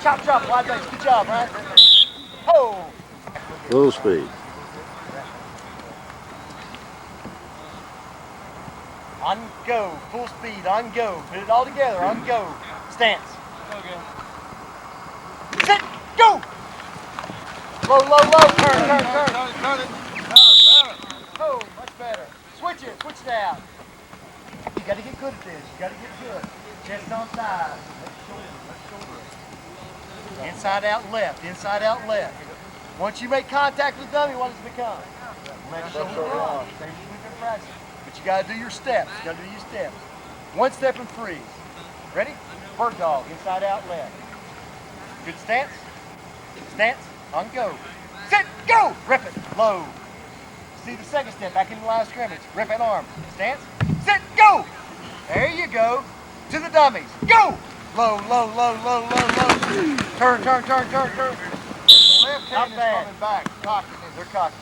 Chop, chop, wide base. Good job, Ryan. Ho! Full speed. On go. Full speed. On go. Put it all together. On go. Stance. Okay. Sit. Go! Low, low, low. Turn, turn, turn. Turn it. Better. Oh, much better. Switch it. Switch it out. You got to get good at this. You got to get good. Chest on side. Left shoulder. Left shoulder. Inside out left. Inside out left. Once you make contact with the dummy, what does it become? Left shoulder on. Same as we've been practicing. But you got to do your steps. You got to do your steps. One step and freeze. Ready? Bird dog. Inside out left. Good stance. Stance. On go. Sit. Go. Rip it. Low. See the second step. Back into the line of scrimmage. Rip an arm. Stance. Sit. Go. There you go. To the dummies. Go. Low, low, low, low, low, low. Turn, turn, turn, turn, turn. The left hand Not is bad. coming back. Cocking it. They're cocky.